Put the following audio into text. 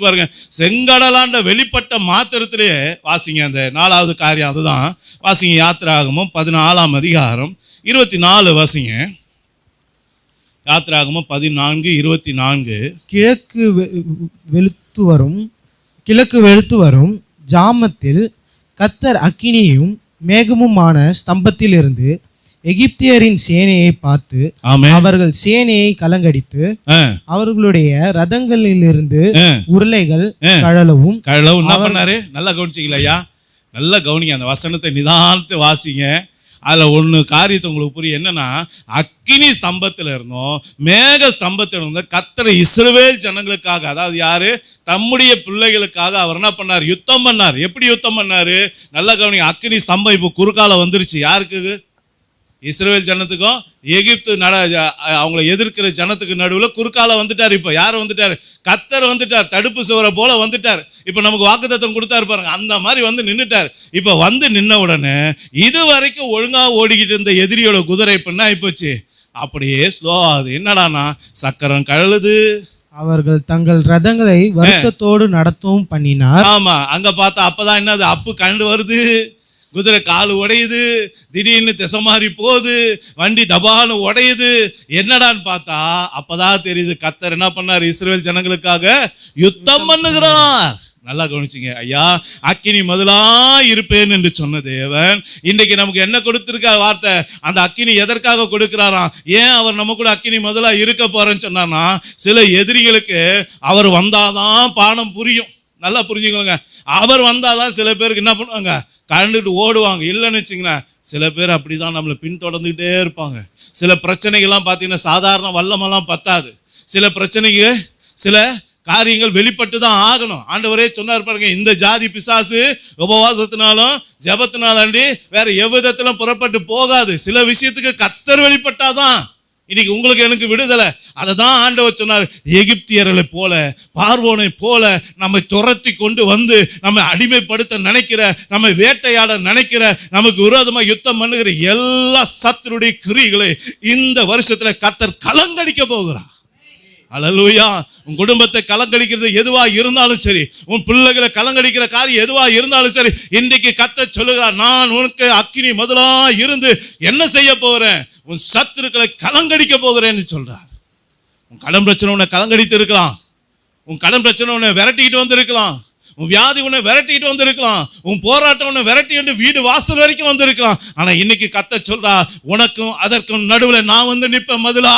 பாருங்க, செங்கடலாண்ட வெளிப்பட்ட மாத்திரத்திலேயே வாசிங்க. அந்த 4வது காரியம் அதுதான். வாசிங்க யாத்திராகமம் 14ஆம் அதிகாரம் 24 வாசிங்க. யாத்திராகமம் 14:24. கிழக்கு வெளுத்து வரும் ஜாமத்தில் கர்த்தர் அக்கினியும் மேகமுமான ஸ்தம்பத்தில் இருந்து எகிப்தியரின் சேனையை பார்த்து அவர்கள் சேனையை கலங்கடித்து அவர்களுடைய ரதங்களிலிருந்து உருளைகள் கழலவும் என்ன பண்ணாரு? நல்லா கவனிச்சிக்கலையா? நல்லா கவனிங்க, அந்த வசனத்தை நிதானத்தை வாசிங்க. அதில் ஒன்று காரியத்தை உங்களுக்கு புரியும். என்னன்னா, அக்கினி ஸ்தம்பத்தில் இருந்தோம், மேக ஸ்தம்பத்தில் இருந்தோம். கர்த்தர் இஸ்ரவேல் ஜனங்களுக்காக, அதாவது யாரு? தம்முடைய பிள்ளைகளுக்காக அவர் என்ன பண்ணார்? யுத்தம் பண்ணார். எப்படி யுத்தம் பண்ணாரு? நல்லா கவனிங்க. அக்கினி ஸ்தம்பம் இப்போ குறுக்கால வந்துருச்சு. யாருக்கு? இஸ்ரவேல் ஜனத்துக்கும் எகிப்து அவங்கள எதிர்க்கிற ஜனத்துக்கு நடுவில் குறுக்கால வந்துட்டார். இப்போ யார் வந்துட்டார்? கர்த்தர் வந்துட்டார். தடுப்பு சுவரை போல வந்துட்டார். இப்போ நமக்கு வாக்குத்தத்தம் கொடுத்தாரு பாருங்க, அந்த மாதிரி வந்து நின்றுட்டார். இப்போ வந்து நின்ன உடனே இது வரைக்கும் ஒழுங்காக ஓடிக்கிட்டு இருந்த எதிரியோட குதிரை இப்போ என்ன ஆயிப்போச்சு? அப்படியே ஸ்லோ ஆகுது. என்னடானா, சக்கரம் கழலுது. அவர்கள் தங்கள் ரதங்களை வருத்தத்தோடு நடத்தவும் பண்ணினார். ஆமா, அங்க பார்த்தா அப்பதான் என்னது? அப்பு கண்டு வருது, குதிரை காலு உடையுது, திடீர்னு திசை மாறி போகுது, வண்டி தபான்னு உடையுது. என்னடான்னு பார்த்தா அப்பதான் தெரியுது, கர்த்தர் என்ன பண்ணார்? இஸ்ரவேல் ஜனங்களுக்காக யுத்தம் பண்ணுகிறார். நல்லா கவனிச்சிங்க ஐயா. அக்கினி முதலா இருப்பேன் என்று சொன்ன தேவன் இன்றைக்கு நமக்கு என்ன கொடுத்திருக்கார் வார்த்தை? அந்த அக்கினி எதற்காக கொடுக்கிறாராம்? ஏன் அவர் நம்ம கூட அக்கினி முதலா இருக்க போறேன்னு சொன்னார்னா, சில எதிரிகளுக்கு அவர் வந்தாதான் பாடம் புரியும். நல்லா புரிஞ்சுக்கணுங்க. அவர் வந்தாதான் சில பேருக்கு என்ன பண்ணுவாங்க? கண்டுட்டு ஓடுவாங்க. இல்லைன்னு வச்சுங்களேன், சில பேர் அப்படிதான் நம்மளை பின்தொடர்ந்துகிட்டே இருப்பாங்க. சில பிரச்சனைகள்லாம் பார்த்தீங்கன்னா சாதாரண வல்லமெல்லாம் பத்தாது. சில பிரச்சனைக்கு சில காரியங்கள் வெளிப்பட்டு தான் ஆகணும். ஆண்டவரே சொன்னார் பாருங்க, இந்த ஜாதி பிசாசு உபவாசத்தினாலும் ஜபத்தினாலாண்டி வேற எவ்விதத்திலும் புறப்பட்டு போகாது. சில விஷயத்துக்கு கர்த்தர் வெளிப்பட்டாதான் இன்னைக்கு உங்களுக்கு எனக்கு விடுதலை. அதை தான் ஆண்டவர் சொன்னார். எகிப்தியர்களை போல, பார்வோனை போல நம்மை துரத்தி கொண்டு வந்து நம்மை அடிமைப்படுத்த நினைக்கிற, நம்மை வேட்டையாட நினைக்கிற, நமக்கு விரோதமாக யுத்தம் பண்ணுகிற எல்லா சத்துருடைய கிரிகளை இந்த வருஷத்துல கர்த்தர் கலங்கடிக்க போகிறார். அல்லேலூயா. உன் குடும்பத்தை கலங்கடிக்கிறது எதுவா இருந்தாலும் சரி, உன் பிள்ளைகளை கலங்கடிக்கிற காரியம் எதுவா இருந்தாலும் சரி, இன்றைக்கு கர்த்தர் சொல்லுகிறார், நான் உனக்கு அக்கினி முதலா இருந்து என்ன செய்ய போறேன்? உன் சத்துருக்களை கலங்கடிக்க போகிறேன்னு சொல்றார். உன் கடன் பிரச்சனை உன்னை கலங்கடித்து இருக்கலாம், உன் கடன் பிரச்சனை உன்னை விரட்டிக்கிட்டு வந்திருக்கலாம், உன் வியாதி உன்னை விரட்டிட்டு வந்திருக்கலாம், உன் போராட்டம் உன்னை விரட்டி வீடு வாசல் வரைக்கும் வந்திருக்கலாம். ஆனா இன்னைக்கு கர்த்தர் சொல்றா, உனக்கும் அதற்கும் நடுவில் நான் வந்து நிற்பேன் மதுலா.